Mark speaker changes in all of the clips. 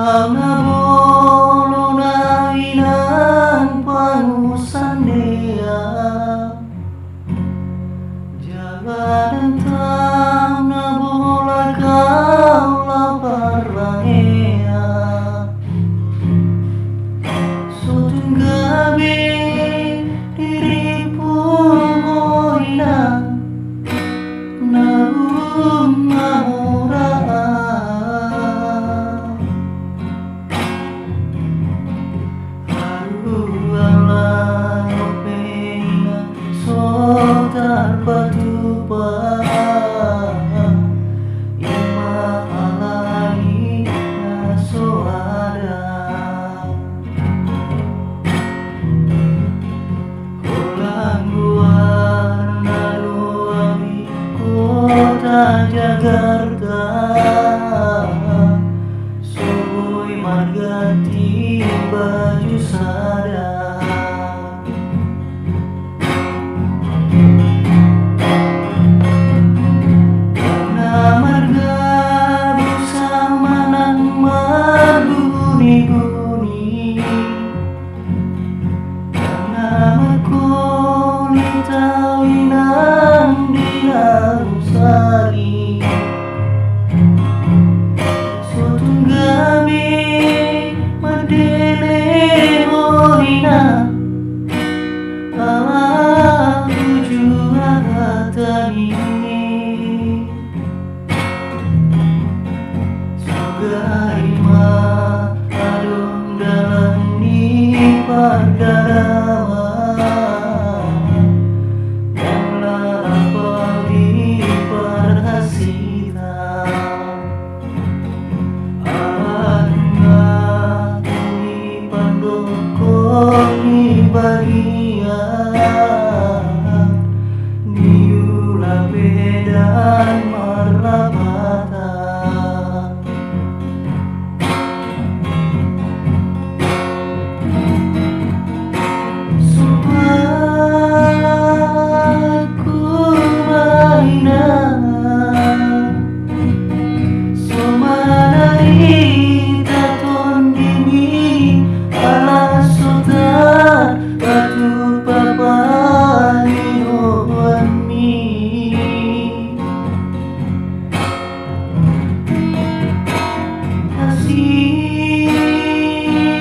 Speaker 1: Pangabono na inang pangusandea Jalanan tam na bola kau lapar langea Sotun gabi diripu moina Naum maura Jakarta Subui margati baju sada Karena marga bersama nan maguni-guni Karena makulita winang dilarusari bahagia Niula bedan marlabata Subaku mainan Somanari taton dini ala sotan Batu babani owanmi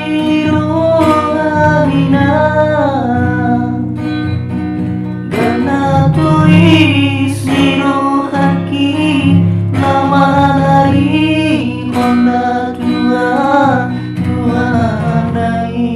Speaker 1: Hasiro amina Dana tulis niro haki Nama lari konda tua tua nai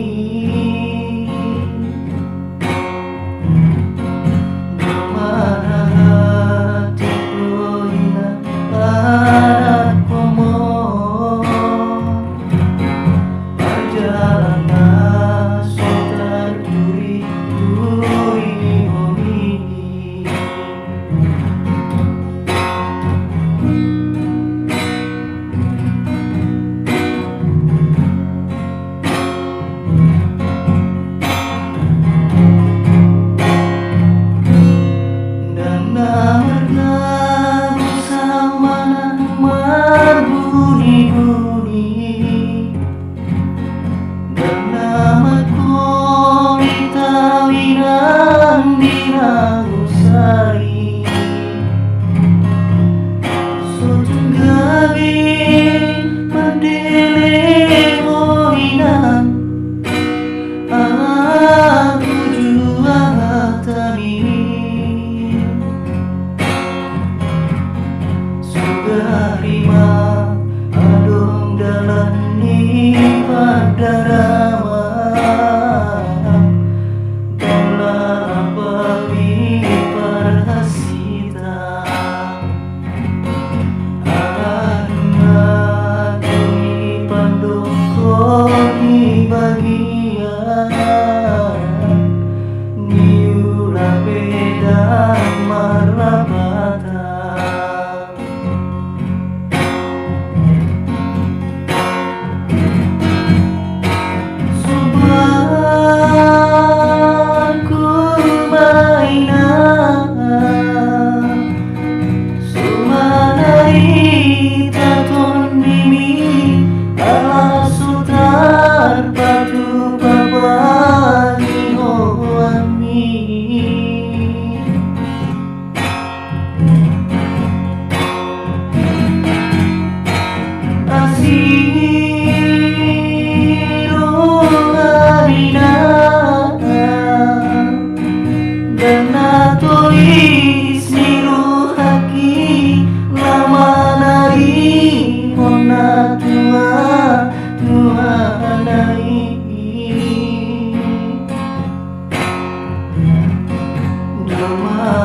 Speaker 1: Rima adong dalan ni padarama Dalam apawi parhasita Anak ni pandoko ni bagia Niula bedan marlabata Sumanai taton dimi ala ismiru haki nama nari hona tua nai Dama